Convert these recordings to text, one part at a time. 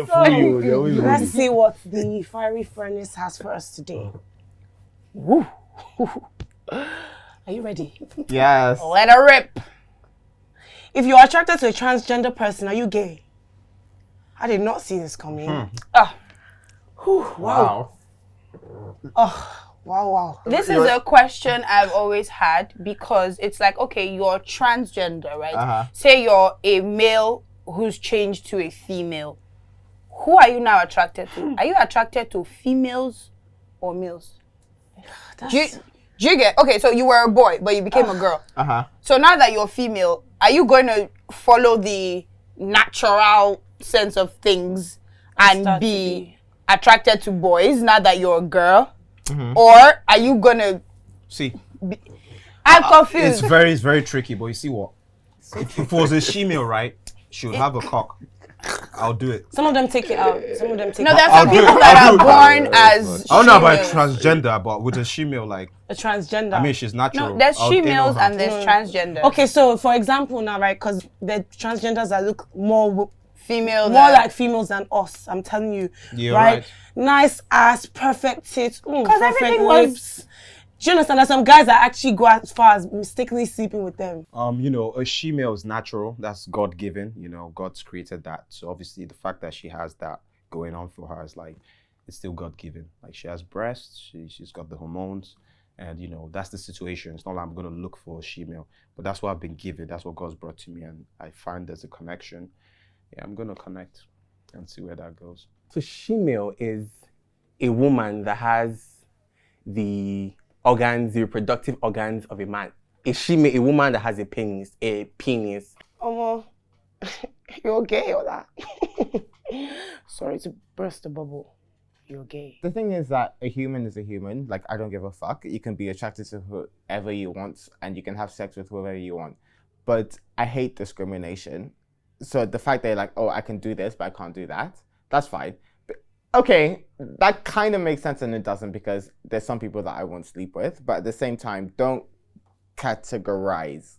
fool you. They're always Let's ready. see what the fiery furnace has for us today. Woo. Are you ready? Yes. Let her rip. If you're attracted to a transgender person, are you gay? I did not see this coming. Wow. Wow. This is a question I've always had because it's like, okay, you're transgender, right? Say you're a male who's changed to a female. Who are you now attracted to? Are you attracted to females or males? Do you get? Okay, so you were a boy, but you became a girl. So now that you're female, are you going to follow the natural sense of things and be attracted to boys now that you're a girl? Or are you gonna I'm confused. It's very tricky, but you see what? If it was a female, right, she would have a cock. I'll do it. Some of them take it out. Some of them take No, it there's out. some people that are born as I don't know about females. transgender, but with a female, like A transgender. I mean, she's natural. No, there's I'll females anal her. and there's transgender. Okay, so for example now, right, because the transgenders that look more Female like females than us, I'm telling you. You're right? right. Nice ass, perfect tits, Because perfect everything lips. Do you understand? There's some guys that actually go as far as mistakenly sleeping with them. You know, a female is natural. That's God given. You know, God's created that. So obviously, the fact that she has that going on for her is like, it's still God given. Like she has breasts, she's got the hormones, and you know that's the situation. It's not like I'm gonna look for a female, but that's what I've been given. That's what God's brought to me, and I find there's a connection. Yeah, I'm gonna connect and see where that goes. So female is a woman that has the organs, the reproductive organs of a man. Is female a woman that has a penis? You're gay or that? Sorry to burst the bubble. You're gay. The thing is that a human is a human. Like, I don't give a fuck. You can be attracted to whoever you want and you can have sex with whoever you want. But I hate discrimination. So the fact that you're like, oh, I can do this, but I can't do that, that's fine. But, okay, that kind of makes sense and it doesn't because there's some people that I won't sleep with. But at the same time, don't categorize.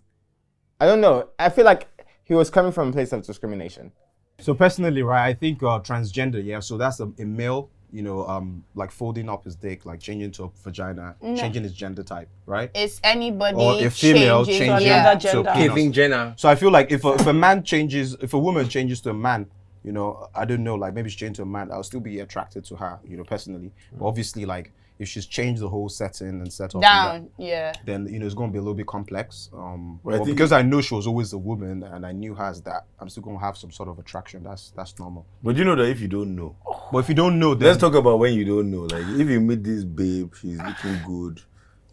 I don't know. I feel like he was coming from a place of discrimination. So personally, right, I think transgender, yeah. So that's a male, you know, like folding up his dick, like changing to a vagina, changing his gender type, right? It's anybody Or a female changing changing another to gender. penis. Caitlyn Jenner. So I feel like if a man changes, if a woman changes to a man, you know, I don't know, like maybe she's changed to a man, I'll still be attracted to her, you know, personally. But obviously, like if she's changed the whole setting and setup, down, yeah. then you know it's going to be a little bit complex. I But think- because I know she was always a woman and I knew her as that, I'm still going to have some sort of attraction. That's normal. But you know that if you don't know, But if you don't know, then let's talk about when you don't know. Like if you meet this babe, she's looking good.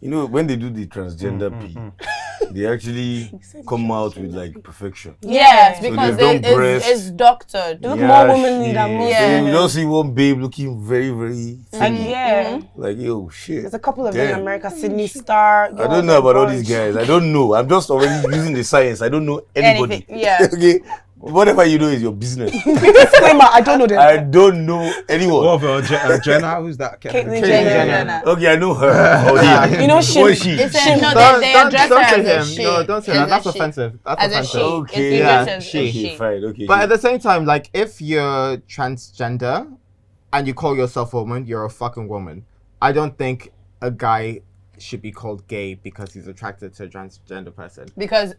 You know, when they do the transgender they actually come out with like perfection. Yes, So because they've done breasts. it's doctored. Look more womanly than most. Yeah. So you don't see one babe looking very, very thin. Yeah. Like, yo, shit. There's a couple of them in Damn. America, Sydney Star. I don't know about all these guys. I don't know. I'm just already using the science. I don't know anybody. Anything, yeah. Okay? Whatever you do is your business. Disclaimer, I don't know them. I don't know anyone. what of Jenna? Who's that? Caitlyn Jenner. Okay, I know her. Oh, yeah. You know, Who is she? It's a, no, Don't they don't address don't her say as a him. she. No, don't say As that. a That's she. offensive. That's As a offensive. she. Okay, It's yeah, addressed as she. a she. Okay, fine. Okay. But at the same time, like if you're transgender and you call yourself a woman, you're a fucking woman. I don't think a guy should be called gay because he's attracted to a transgender person. Because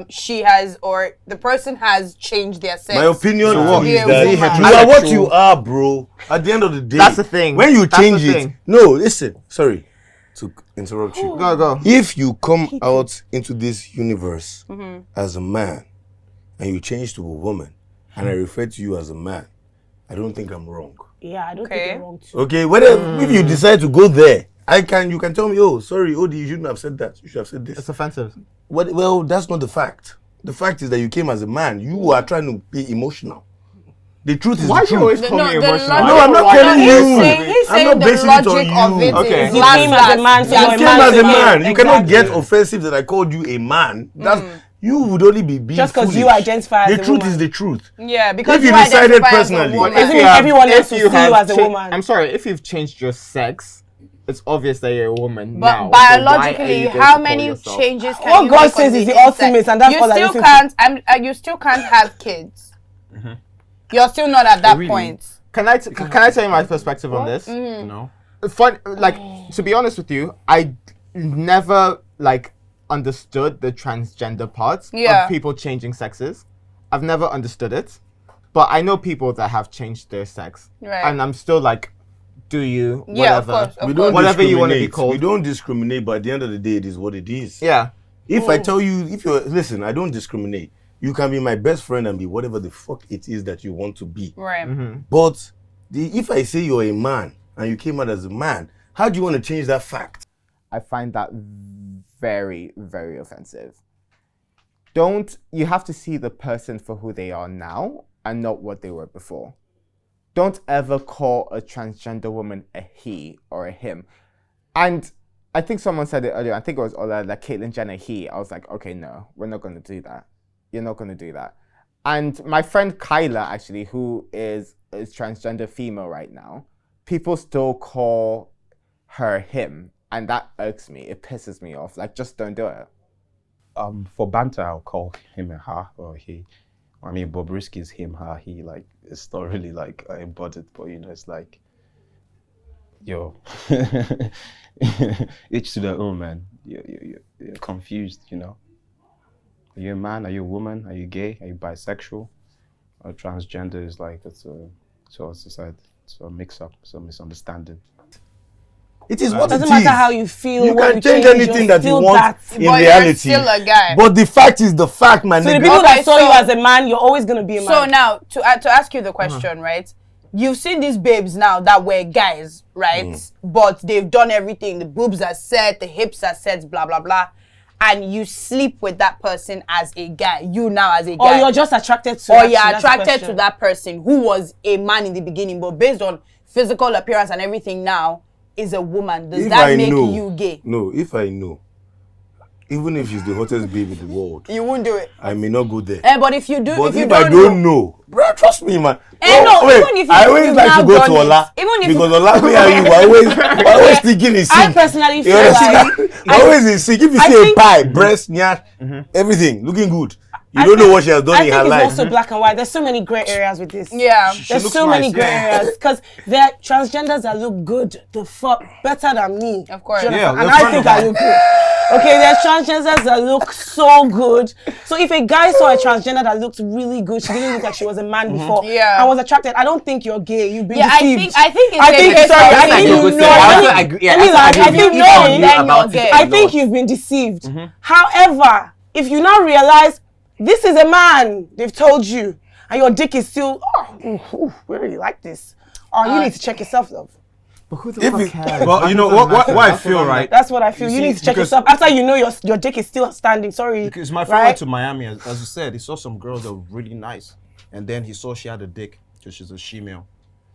she has, or the person has changed their sex. my opinion to be is a that woman. you are what you are, bro. At the end of the day, That's the thing. When you That's change the it, thing. no, listen. Sorry to interrupt you. Go. If you come out into this universe as a man and you change to a woman, and I refer to you as a man, I don't think I'm wrong. Yeah, I don't Okay. think you're wrong too. Okay, whether if you decide to go there, you can tell me, oh, sorry, Odi, you shouldn't have said that. You should have said this. It's offensive. Well, that's not the fact. The fact is that you came as a man. You are trying to be emotional. The truth is Why the do you truth. always The- call no, me the emotional? logic- No, I'm not telling he's you. saying, he's I'm saying not the basing it logic on of you. it Okay. is You last came as a man, so yeah, you're a You came man as a again. man. You cannot Exactly. get offensive that I called you a man. That's you would only be being Just 'cause you foolish. identify as the a truth woman. is the truth. Yeah, because If you you decided identify as a personally- woman. Doesn't mean everyone else will see you as a woman. I'm sorry, if you've changed your sex, it's obvious that you're a woman But now. So why are biologically, you going how to call many yourself? changes can What you God make says on is the the ultimate, inside? and that's you all I still listen can't. You still can't have kids. You're still not at that point. Can I tell you my perspective on this? No. Fun, like, to be honest with you, I never like understood the transgender part of people changing sexes. I've never understood it, but I know people that have changed their sex, and I'm still like, do you? Whatever. Yeah, of course. We don't whatever you want to be discriminate. called. We don't discriminate, but at the end of the day, it is what it is. Yeah. If I tell you, listen, I don't discriminate. You can be my best friend and be whatever the fuck it is that you want to be. Right. But if I say you're a man and you came out as a man, how do you want to change that fact? I find that very, very offensive. You have to see the person for who they are now and not what they were before. Don't ever call a transgender woman a he or a him. And I think someone said it earlier, I think it was Ola, like Caitlyn Jenner, he. I was like, okay, no, we're not going to do that. You're not going to do that. And my friend Kyla, actually, who is transgender female right now, people still call her him. And that irks me. It pisses me off. Like, just don't do it. For banter, I'll call him a her or he. I mean, Bobrisky's him, her, he. Like, it's not really like I embodied, but you know, it's like, yo, each to their own, man. You're confused, you know. Are you a man? Are you a woman? Are you gay? Are you bisexual? Or transgender is like, it's a mix-up, it's a misunderstanding. It is what it doesn't is. matter how you feel. You what can change anything that you want in But reality. you're still a guy. But the fact is the fact, man. So the nigga. people that saw so- you as a man, you're always gonna be a man. So now, to ask you the question, right? You've seen these babes now that were guys, right? But they've done everything. The boobs are set, the hips are set, blah, blah, blah. And you sleep with that person as a guy. You now as a guy. or you're just attracted to. Or that- you're that's the attracted to question. that person who was a man in the beginning, but based on physical appearance and everything now, is a woman. Does If that I make know- you gay? No, if I know, even if she's the hottest babe in the world, You won't do it. I may not go there. But if you do, But if you if I don't know, bro, trust me, man. No, Wait, even if I you- always you've like to now go done to it. Ola Even if because you- Ola, me and you, we're always thinking in sync. I personally feel You like understand? We're always in sync. If you I see a think- pie, breast, nyash, everything looking good, you don't know what she has done in her I think life. it's also black and white. There's so many gray areas with this. Yeah. There's looks so many nice, gray yeah. areas because there are transgenders that look good, the fuck better than me. Of course. Do you Yeah, understand? and they're I friend think of I look good. Okay, there's transgenders that look so good. So if a guy saw a transgender that looked really good, she didn't look like she was a man before. Yeah. I was attracted. I don't think you're gay. You've been Yeah, deceived. I think it's I a think case sorry. of I think saying you you know. know. I also think- agree- yeah, let me also lie, agree I with think you. knowing Even then about you're it, gay. I no. think you've been deceived. However, if you now realize this is a man, they've told you, and your dick is still, we really like this. You need to check yourself, love. But who the If fuck it- cares? Well, you know what I feel, right? That's what I feel. You see, need to check because- yourself after you know your dick is still standing. Sorry, Because my friend right? went to Miami, as you said, he saw some girls that were really nice, and then he saw she had a dick, so she's a she-male.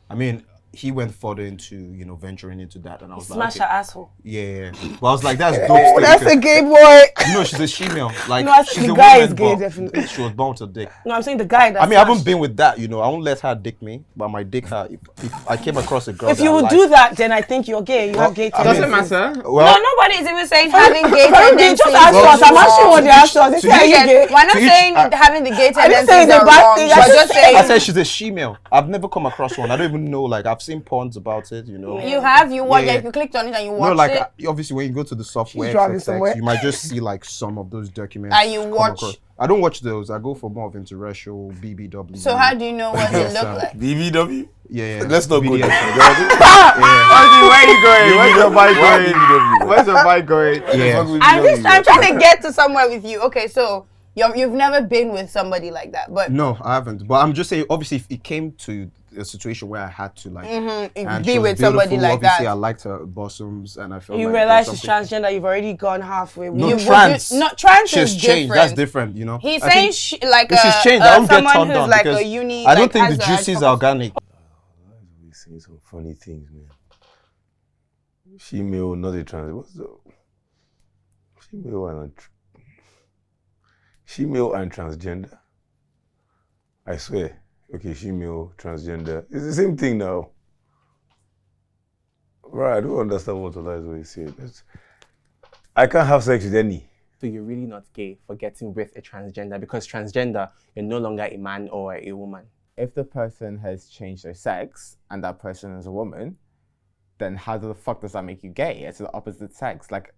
I mean, he went further into venturing into that, and I was Smash like, her okay. asshole. Yeah. But I was like, that's dope. still, That's a because- gay boy. No, she's a she-male. Like, No, I think she's the a guy woman, is gay, but definitely. She was born with a dick. No, I'm saying the guy. That's I mean, I haven't been with that, I won't let her dick me, but my dick her. If I came across a girl If that you I would liked- do that, then I think you're gay. You have gay I tendencies. mean- Doesn't matter. well, No, nobody's even saying having gay Just tendencies. ask Well, us. I'm asking what they asked us. They to say, are you Yes, gay? we're not To each- saying having the gay I didn't say tendencies it's a are bad wrong. thing. We're I just just saying. I said she's a she-male. I've never come across one. I don't even know. Like, I've seen porns about it. You watch Yeah. it. If you clicked on it and you No, watched like it, obviously when you go to the software, driving XXX, somewhere. you might just see like some of those documents. And you come watch- across. I don't watch those. I go for more of interracial, BBW. so how do you know what they look like? BBW? Yeah. Let's not go BDSM. there. Where you going? Where's your bike Why going? BBW? Where's your bike going? Yeah. I'm trying to get to somewhere with you. Okay, so you've never been with somebody like that, but No, I haven't. But I'm just saying, obviously, if it came to a situation where I had to like and be she was with somebody beautiful, like obviously that. I liked her bosoms, and I felt You like realize there's she's something- transgender. You've already gone halfway. No, You- trans. not trans She has is changed. different. That's different, He's I saying think like if she's changed, I don't get someone turned who's on like because a uni. I don't like, think the has a- juices are organic. We're saying some funny things, man. Female, not a trans. What's the female and transgender? I swear. Okay, female, transgender. It's the same thing now. Right, I don't understand what Ola is always saying. I can't have sex with any. So you're really not gay for getting with a transgender, because transgender, you're no longer a man or a woman. if the person has changed their sex and that person is a woman, then how the fuck does that make you gay? It's the opposite sex. Like,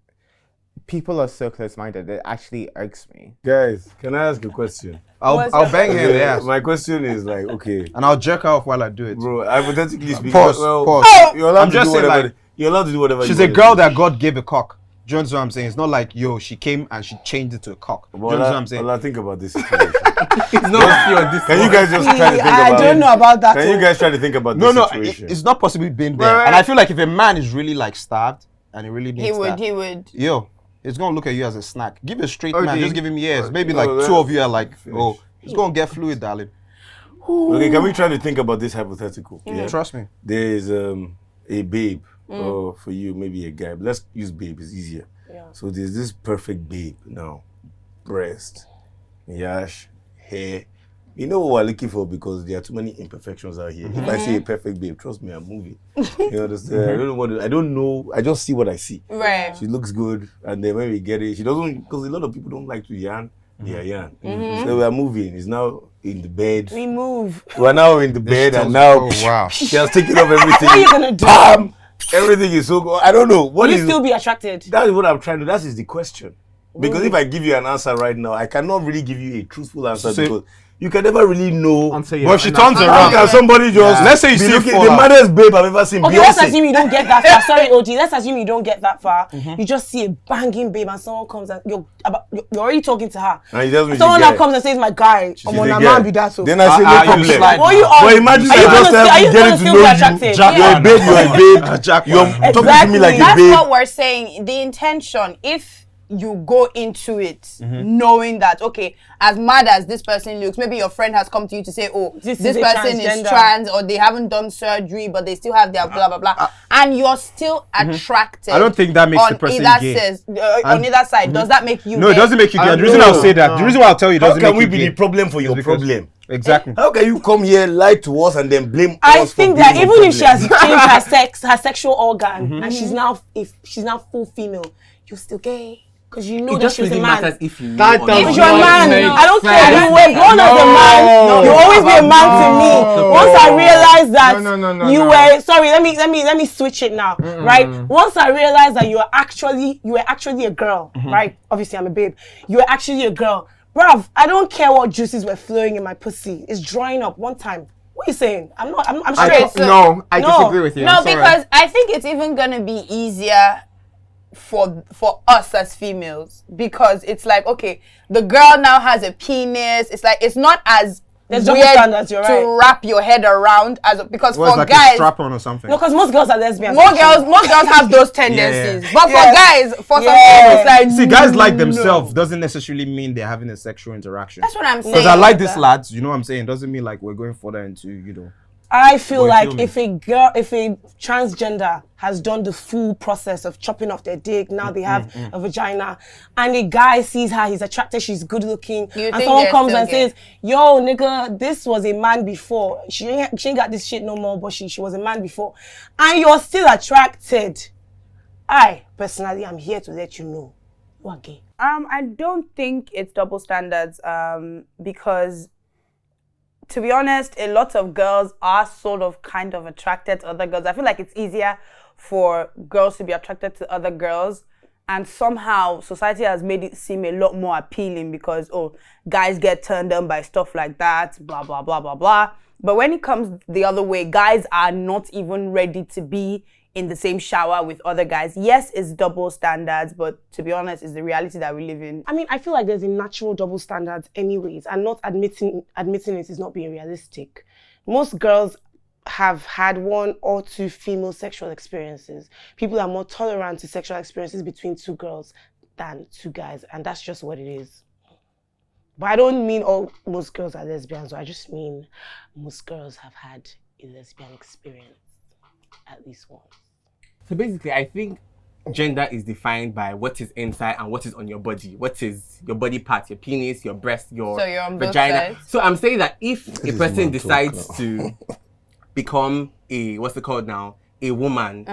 people are so close-minded. It actually irks me. Guys, can I ask a question? I'll bang him, yeah. My question is like, okay, And I'll jerk her off while I do it. bro, hypothetically speaking, Pause. you're allowed I'm to just do saying, whatever. like, You're allowed to do whatever. She's you a want girl to do. that God gave a cock. Do you understand what I'm saying? It's not like, yo, she came and she changed it to a cock. Do you understand what I'm saying? Well, I think about this situation. It's not pure this Can you guys just try to think I about don't know about that. Can you guys try to think about No, this no, situation? it's not possibly been there. Right. And I feel like if a man is really like starved and he really needs that, He would. yo, it's gonna look at you as a snack. Give a straight Okay. man, just give him years. Maybe No, like that- two of you are like, finish. oh, it's gonna get fluid, darling. Okay, can we try to think about this hypothetical? Yeah. Trust me. There is a babe, or for you, maybe a guy. But let's use babe, it's easier. Yeah. So there's this perfect babe now. Breast, yash, hair. You know what we're looking for because there are too many imperfections out here. If I say a perfect babe, trust me, I'm moving. You understand? I don't know. I just see what I see. Right. She looks good, and then when we get it, she doesn't, because a lot of people don't like to yarn. They are yarn. So we are moving. It's now in the bed. We move. We're now in the bed, and now Oh wow. she has taken off everything. What are you gonna do? Bam! Everything is so good. I don't know. What Will you is still be attracted? that is what I'm trying to. That is the question. Because if I give you an answer right now, I cannot really give you a truthful answer So- because you can never really know. Until But if she turns How around, can somebody just Let's say you be see looking, fall the out. maddest babe I've ever seen? Okay, let's Beyonce. assume you don't get that far. Sorry, OG. Let's assume you don't get that far. You just see a banging babe and someone comes and you're already talking to her. And he tells me Someone she's now gay. comes and says, "My guy, I'm She's on a a girl. man be that so." Then I say you no problem. slide. What are you on? But imagine Are I you just gonna have still- are you getting gonna to still know be you. attracted? You're a Yeah. babe, you're a babe. Jack You're one. talking to me like a That's babe. what we're saying. The intention, if you go into it knowing that, okay, as mad as this person looks, maybe your friend has come to you to say, oh, This this is a person is transgender. trans, or they haven't done surgery, but they still have their blah, blah, blah. And you're still attracted. I don't think that makes on the person either gay. on either side. Does that make you No, it gay? doesn't make you gay. The No, reason I'll say that, the reason why I'll tell you, it How doesn't can make we you be gay. the problem for your because- problem? Exactly. How can you come here, lie to us, and then blame I us think for that being even your if she has problem? changed her sexual organ, and she's now full female, you're still gay because you know It that just she was a really man. matters if you know That or does not. If you're a man, make I don't care. sense. You were born as a man. You always be a man to me. Once I realized that No, you were sorry, let me switch it now. Right? Once I realized that you were actually a girl, right? Obviously I'm a babe. You were actually a girl. Bruv, I don't care what juices were flowing in my pussy. It's drying up one time. What are you saying? I'm straight. No, I No. disagree with you. No, I'm sorry. because I think it's even gonna be easier for us as females, because it's like, okay, the girl now has a penis. It's like, it's not as There's double weird standards, you're to right. wrap your head around as because Well, it's for like a guys, strap on or something. No, because most girls are lesbians. more actually. girls have those tendencies. But for guys, for some Yeah. people, it's like, See, guys like themselves doesn't necessarily mean they're having a sexual interaction. that's what I'm saying. Because I like this lads, you know what I'm saying? Doesn't mean like we're going further into, I feel Boy, like feel me. if a transgender has done the full process of chopping off their dick, now they have a vagina, and a guy sees her, he's attracted, she's good looking, You and think someone they're comes still and gay? says, yo, nigga, this was a man before. She ain't got this shit no more, but she was a man before. And you're still attracted. I, personally, am here to let you know you are gay. I don't think it's double standards, because, to be honest, a lot of girls are sort of kind of attracted to other girls. I feel like it's easier for girls to be attracted to other girls, and somehow society has made it seem a lot more appealing because, oh, guys get turned on by stuff like that, blah, blah, blah, blah, blah. But when it comes the other way, guys are not even ready to be in the same shower with other guys. Yes, it's double standards, but to be honest, it's the reality that we live in. I mean, I feel like there's a natural double standards anyways, and not admitting it is not being realistic. Most girls have had one or two female sexual experiences. People are more tolerant to sexual experiences between two girls than two guys, and that's just what it is. But I don't mean most girls are lesbians, I just mean most girls have had a lesbian experience at least once. So basically, I think gender is defined by what is inside and what is on your body. What is your body part, your penis, your breast, your So you're on both vagina. sides? So I'm saying that if a is person man decides talk to become a, what's it called now? A woman.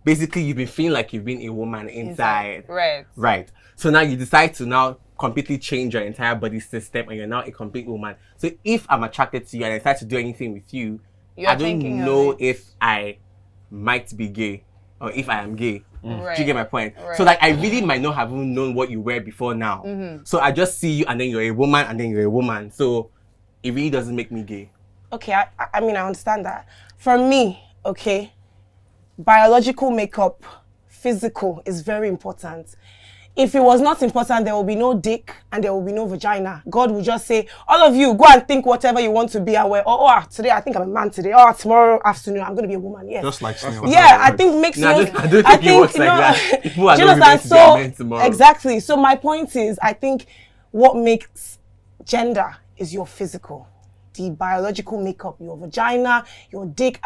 Basically, you've been feeling like you've been a woman inside. Right. Right. So now you decide to now completely change your entire body system and you're now a complete woman. So if I'm attracted to you and I decide to do anything with you, I don't know if I might be gay or if I am gay. Right. Do you get my point? Right. So like I really might not have even known what you were before now. So I just see you and then you're a woman and then you're a woman. So it really doesn't make me gay. Okay, I mean, I understand that. For me, okay, biological makeup, physical is very important. If it was not important, there will be no dick and there will be no vagina. God will just say, all of you, go and think whatever you want to be. Today I think I'm a man today. Tomorrow afternoon I'm going to be a woman. Yes. Just like snail. Yeah, I think makes No, you... I don't think it works like that. People are do you not understand? meant to be men tomorrow. Exactly. So my point is, I think what makes gender is your physical. The biological makeup, your vagina, your dick.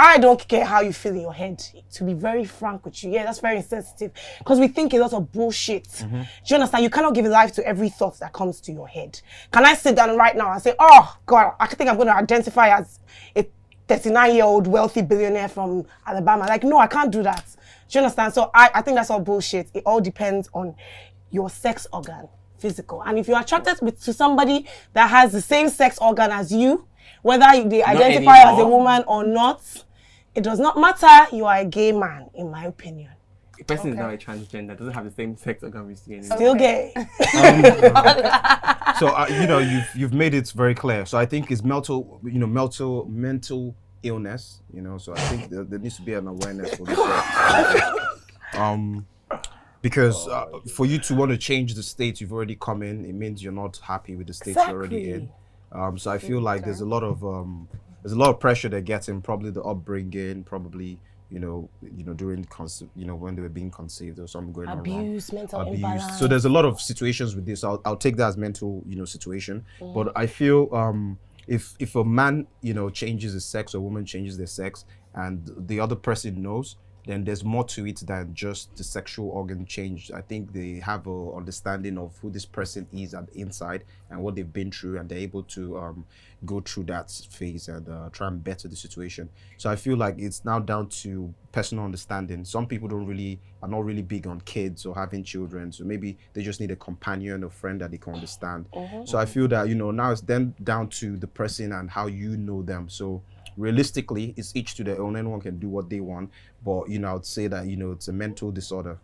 I don't care how you feel in your head, to be very frank with you. Yeah, that's very insensitive because we think a lot of bullshit. Do you understand? You cannot give life to every thought that comes to your head. Can I sit down right now and say, oh God, I think I'm going to identify as a 39-year-old wealthy billionaire from Alabama? Like, no, I can't do that. Do you understand? So I think that's all bullshit. It all depends on your sex organ. Physical. And if you're attracted to somebody that has the same sex organ as you, whether they identify as a woman or not, it does not matter. You are a gay man, in my opinion. A person is now a transgender, doesn't have the same sex organ with you anymore. Still gay. So you've made it very clear. So I think it's mental illness. So I think there needs to be an awareness for this. Because for you to want to change the state you've already come in, it means you're not happy with the state you're already in. So I feel like there's a lot of pressure they're getting, probably the upbringing, probably during when they were being conceived or something going on. Abuse, mental imbalance. So there's a lot of situations with this. I'll take that as mental situation. But I feel if a man changes his sex or a woman changes their sex and the other person knows, then there's more to it than just the sexual organ change. I think they have a understanding of who this person is at the inside and what they've been through, and they're able to go through that phase and try and better the situation. So I feel like it's now down to personal understanding. Some people are not really big on kids or having children, so maybe they just need a companion or friend that they can understand. So I feel that now it's then down to the person and how you know them. So realistically, it's each to their own. Anyone can do what they want, but I would say that it's a mental disorder.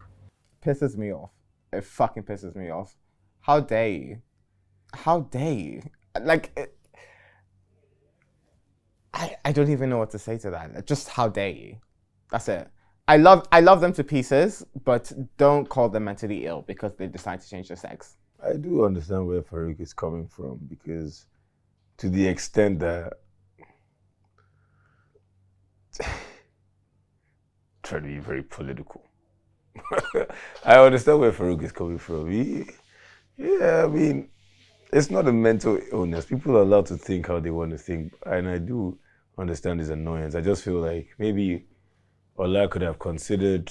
Pisses me off. It fucking pisses me off. How dare you? How dare you? Like, I don't even know what to say to that. Just how dare you? That's it. I love them to pieces, but don't call them mentally ill because they decide to change their sex. I do understand where Farouk is coming from, because to the extent that trying to be very political. I understand where Farouk is coming from. I mean, it's not a mental illness. People are allowed to think how they want to think, and I do understand his annoyance. I just feel like maybe Ola could have considered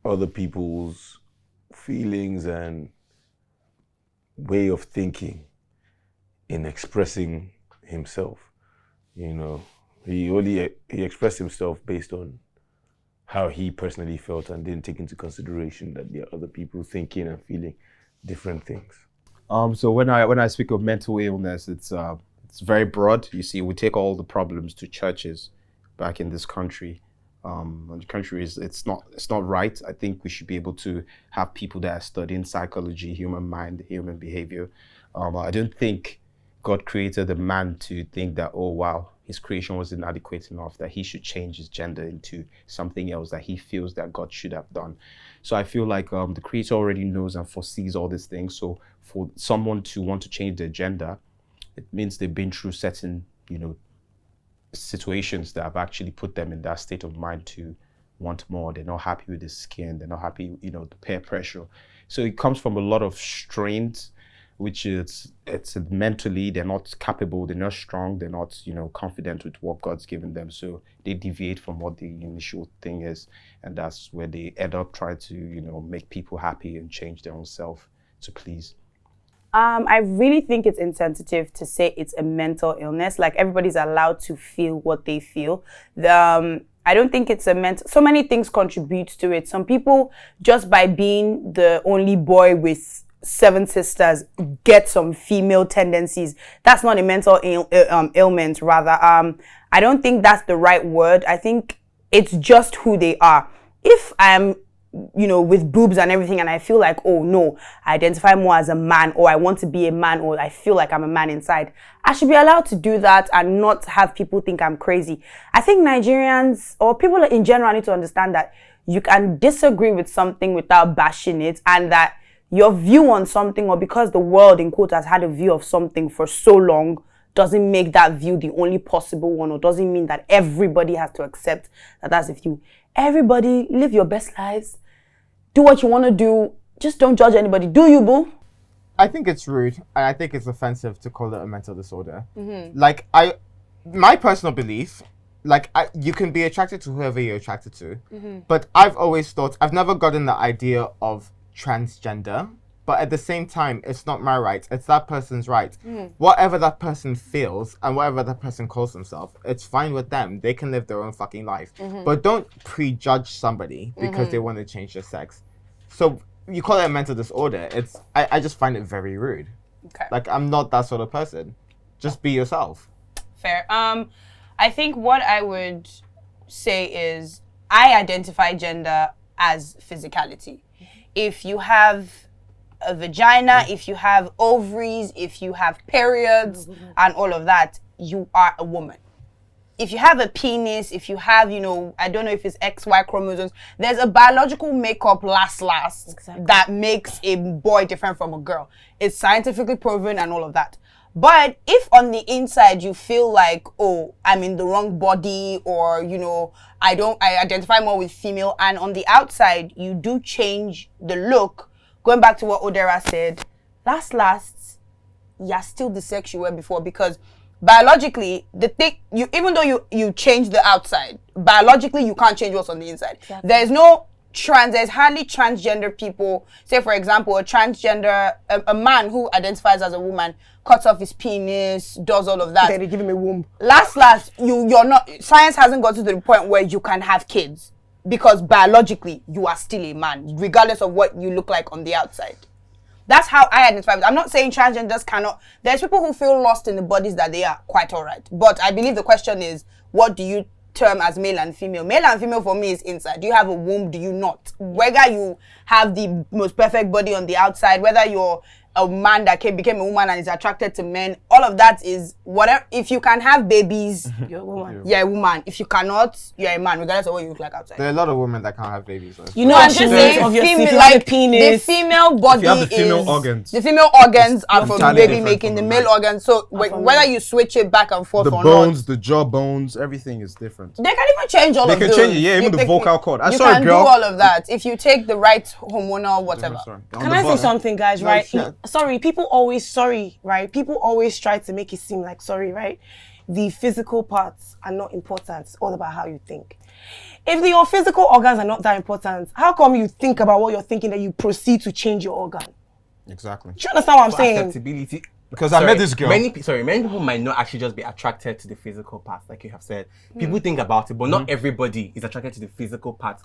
other people's feelings and way of thinking in expressing himself. He expressed himself based on how he personally felt and didn't take into consideration that there are other people thinking and feeling different things. So when I speak of mental illness, it's very broad. You see, we take all the problems to churches back in this country. The country it's not right. I think we should be able to have people that are studying psychology, human mind, human behavior. I don't think God created a man to think that, oh wow, his creation was inadequate enough, that he should change his gender into something else that he feels that God should have done. So I feel like the creator already knows and foresees all these things. So for someone to want to change their gender, it means they've been through certain, situations that have actually put them in that state of mind to want more. They're not happy with the skin. They're not happy, the peer pressure. So it comes from a lot of strains, which it's mentally, they're not capable, they're not strong, they're not, confident with what God's given them. So they deviate from what the initial thing is. And that's where they end up trying to, make people happy and change their own self to please. I really think it's insensitive to say it's a mental illness. Like, everybody's allowed to feel what they feel. I don't think it's so many things contribute to it. Some people, just by being the only boy with seven sisters get some female tendencies. That's not a mental ailment, rather. I don't think that's the right word. I think it's just who they are. If I'm, with boobs and everything, and I feel like, oh no, I identify more as a man, or I want to be a man, or I feel like I'm a man inside, I should be allowed to do that and not have people think I'm crazy. I think Nigerians, or people in general, need to understand that you can disagree with something without bashing it, and that your view on something, or because the world in quote has had a view of something for so long, doesn't make that view the only possible one, or doesn't mean that everybody has to accept that that's the view. Everybody live your best lives. Do what you want to do. Just don't judge anybody. Do you, boo? I think it's rude, and I think it's offensive to call it a mental disorder. Like, my personal belief, you can be attracted to whoever you're attracted to, but I've always thought, I've never gotten the idea of transgender, but at the same time, it's not my right, it's that person's right. Whatever that person feels and whatever that person calls themselves, it's fine with them. They can live their own fucking life. But don't prejudge somebody because they want to change their sex. So you call it a mental disorder, I just find it very rude. Okay. Like, I'm not that sort of person. Just be yourself. Fair. I think what I would say is I identify gender as physicality. If you have a vagina, if you have ovaries, if you have periods and all of that, you are a woman. If you have a penis, if you have, I don't know if it's XY chromosomes, there's a biological makeup exactly, that makes a boy different from a girl. It's scientifically proven and all of that. But if on the inside you feel like, oh, I'm in the wrong body, or, I identify more with female, and on the outside you do change the look, going back to what Odera said, you're still the sex you were before, because biologically, even though you change the outside, biologically you can't change what's on the inside. Exactly. There's hardly transgender people. Say, for example, a man who identifies as a woman cuts off his penis, does all of that. Then they give him a womb. You're not. Science hasn't gotten to the point where you can have kids, because biologically you are still a man, regardless of what you look like on the outside. That's how I identify with. I'm not saying transgenders cannot. There's people who feel lost in the bodies that they are quite all right. But I believe the question is, what do you term as male and female? Male and female for me is inside. Do you have a womb? Do you not? Whether you have the most perfect body on the outside, whether you're a man that became a woman and is attracted to men, all of that is whatever. If you can have babies, you're a woman. You're a woman. If you cannot, you're a man, regardless of what you look like outside. There are a lot of women that can't have babies, though. I'm just saying, the female body the female organs. The female organs are for baby making. The male organs, so whether you switch it back and forth, the or bones, not, the jaw bones, everything is different. they can even change all of those. They can change it, yeah, even the vocal cord. I you saw a can girl. do all of that if you take the right hormonal whatever. Can I say something, guys? Right? Sure. People always try to make it seem like right? The physical parts are not important. It's all about how you think. If your physical organs are not that important, how come you think about what you're thinking that you proceed to change your organ? Exactly. Do you understand what I'm saying? Acceptability. Because I met this girl. Many people might not actually just be attracted to the physical parts, like you have said. People think about it, but not everybody is attracted to the physical parts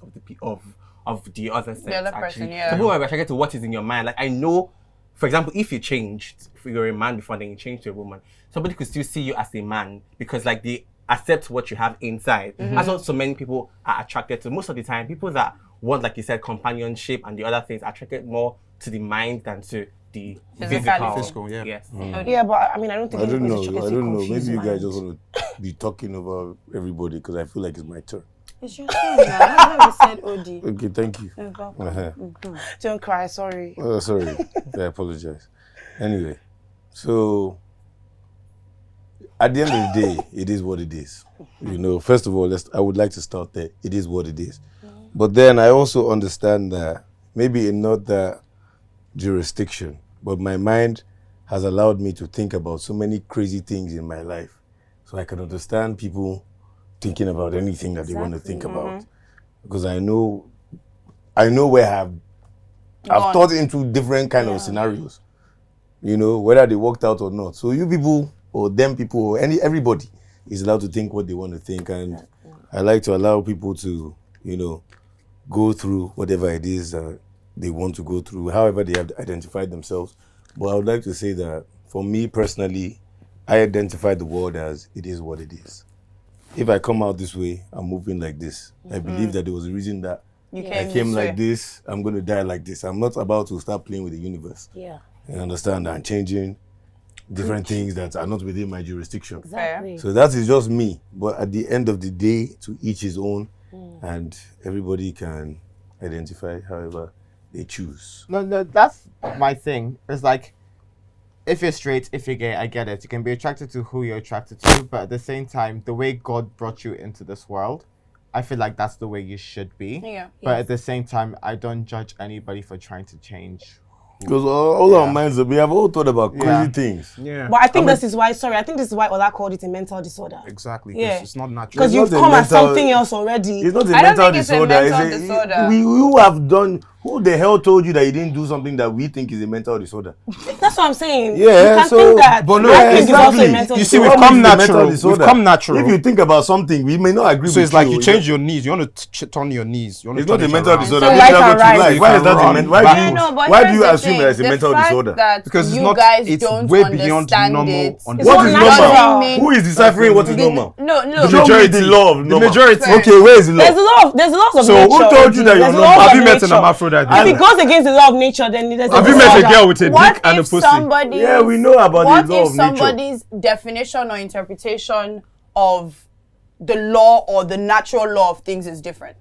of the other sex. The other person, actually. yeah. Some people might be attracted to what is in your mind. Like, I know, for example, if you changed, if you're a man before, then you changed to a woman, somebody could still see you as a man because, like, they accept what you have inside. That's what so many people are attracted to. Most of the time, people that want, like you said, companionship and the other things are attracted more to the mind than to the physical. Yeah. Yes. Yeah, but I don't think I don't know. anybody's Maybe you confused guys just want to be talking over everybody because I feel like it's my turn. It's your turn now. That's what we said, OD. Okay, thank you. Don't cry, sorry. Oh, sorry. I apologize. Anyway, so at the end of the day, it is what it is. First of all, I would like to start there. It is what it is. But then I also understand that maybe in not that jurisdiction, but my mind has allowed me to think about so many crazy things in my life. So I can understand people thinking about anything that they want to think about. Because I know where I've thought into different kind of scenarios. Whether they worked out or not. So you people or them people or everybody is allowed to think what they want to think, and I like to allow people to, go through whatever it is they want to go through, however they have identified themselves. But I would like to say that for me personally, I identify the world as it is what it is. If I come out this way, I'm moving like this. I believe that there was a reason that I came like this, I'm going to die like this. I'm not about to start playing with the universe. Yeah. You understand? And changing different things that are not within my jurisdiction. Exactly. So that is just me. But at the end of the day, to each his own, and everybody can identify however they choose. No, that's my thing. It's like, if you're straight, if you're gay, I get it. You can be attracted to who you're attracted to, but at the same time, the way God brought you into this world, I feel like that's the way you should be. Yeah. But at the same time, I don't judge anybody for trying to change. Because all our minds, we have all thought about crazy things. Yeah. But I think this is why Ola called it a mental disorder. Exactly. Yeah. It's not natural. Because It's you've not a come as mental- something else already. It's not a I don't mental think it's a disorder. mental disorder. Who the hell told you that you didn't do something that we think is a mental disorder? That's what I'm saying. Yeah, you can so- think that. but no, I think it's also a exactly. mental You see, disorder. we've What come is the mental natural. We've disorder? come natural. If you think about something, we may not agree So with it's like you you change your knees. You want to turn your knees. You want It's to not turn a it mental around. disorder. So Which left level and to right. life? Why is that a Run mental? Why back. do you? No, but Why do here's you the assume thing. that it's a The mental fact disorder? That Because it's you not- guys it's don't way beyond understand normal it. understanding. What not is natural. normal? Who is deciphering what is normal? No. Show me majority. the law of The normal. majority. Okay, where is the There's law? there's laws of So nature. who told you that you're There's normal? laws Have of you met an nature. hermaphrodite? If it goes against the law of nature, then there's Have you met a girl with a What dick and a if pussy? somebody's Yeah, we know about what the law if of nature. somebody's definition or interpretation of the law or the natural law of things is different?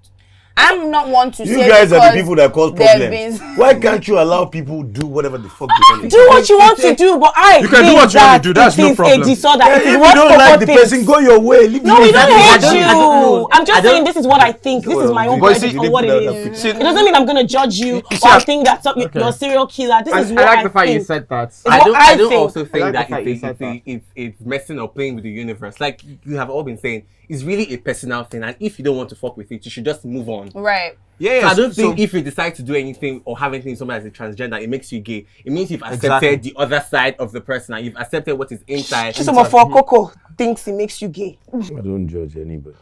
I'm not one to You say guys are the because people that cause there have problems. been- Why can't you allow people do whatever the fuck they want to Do what you want to do, but I You can do think what you want that to do, that's it no is problem. a disorder. Yeah, It is if what you don't like the thinks. person, go your way. Leave No, the we person don't hate alone. you. know. I'm just I don't- saying this is what I think. This is my own But verdict see, on what it they put is. that It doesn't mean I'm gonna judge you or see, I I- think that you're a serial killer. This is I what like I the fact you think. said that. It's what I I don't think. also I think like the that fact you said that. it's messing or playing with the universe. Like you have all been saying, it's really a personal thing. And if you don't want to fuck with it, you should just move on. Right. Yeah, so I don't think so- if you decide to do anything or have anything with someone as a transgender, it makes you gay. It means you've accepted Exactly. the other side of the person and you've accepted what is inside. Someone for Coco thinks it makes you gay. I don't judge anybody.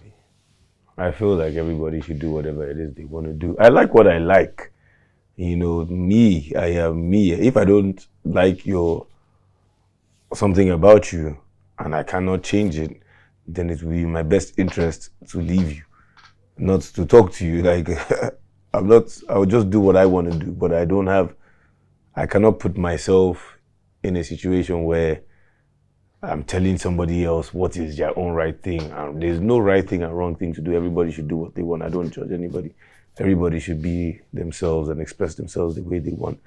I feel like everybody should do whatever it is they want to do. I like what I like. You know, me, I am me. If I don't like something about you and I cannot change it, then it will be in my best interest to leave you, not to talk to you. Like, I will just do what I want to do, but I cannot put myself in a situation where I'm telling somebody else what is their own right thing. There's no right thing and wrong thing to do. Everybody should do what they want. I don't judge anybody. Everybody should be themselves and express themselves the way they want.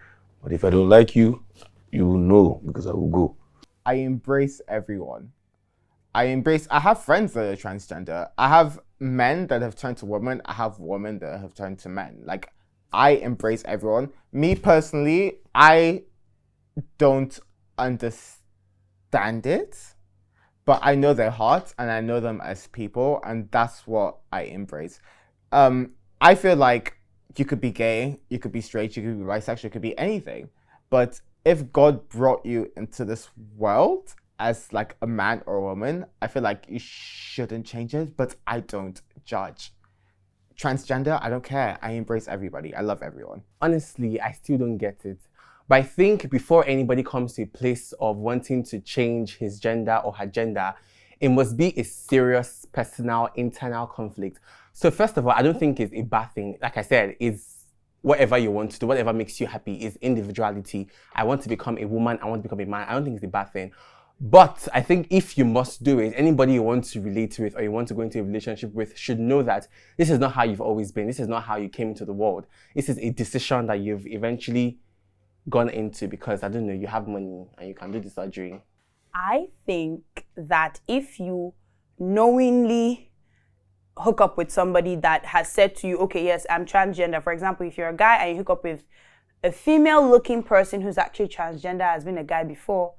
But if I don't like you, you will know because I will go. I embrace everyone. I have friends that are transgender. I have men that have turned to women. I have women that have turned to men. Like, I embrace everyone. Me personally, I don't understand it, but I know their hearts and I know them as people, and that's what I embrace. I feel like you could be gay, you could be straight, you could be bisexual, you could be anything. But if God brought you into this world as like a man or a woman, I feel like you shouldn't change it, but I don't judge. Transgender, I don't care. I embrace everybody. I love everyone. Honestly, I still don't get it. But I think before anybody comes to a place of wanting to change his gender or her gender, it must be a serious personal internal conflict. So first of all, I don't think it's a bad thing. Like I said, it's whatever you want to do, whatever makes you happy is individuality. I want to become a woman, I want to become a man. I don't think it's a bad thing. But I think if you must do it, anybody you want to relate with or you want to go into a relationship with should know that this is not how you've always been. This is not how you came into the world. This is a decision that you've eventually gone into because, I don't know, you have money and you can do the surgery. I think that if you knowingly hook up with somebody that has said to you, okay, yes, I'm transgender. For example, if you're a guy and you hook up with a female-looking person who's actually transgender, has been a guy before,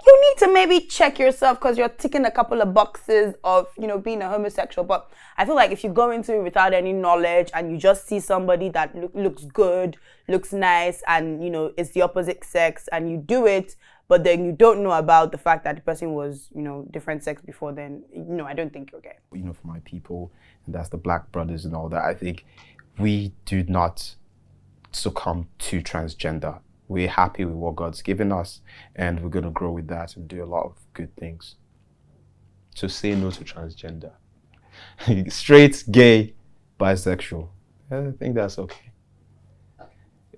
you need to maybe check yourself because you're ticking a couple of boxes of, being a homosexual. But I feel like if you go into it without any knowledge and you just see somebody that looks good, looks nice, and, it's the opposite sex, and you do it, but then you don't know about the fact that the person was, different sex before, then, I don't think you're gay. For my people, and that's the Black brothers and all that, I think we do not succumb to transgender. We're happy with what God's given us, and we're going to grow with that and do a lot of good things. So say no to transgender. Straight, gay, bisexual. I think that's okay.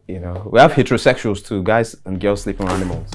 You know, we have heterosexuals too, guys and girls sleeping with animals.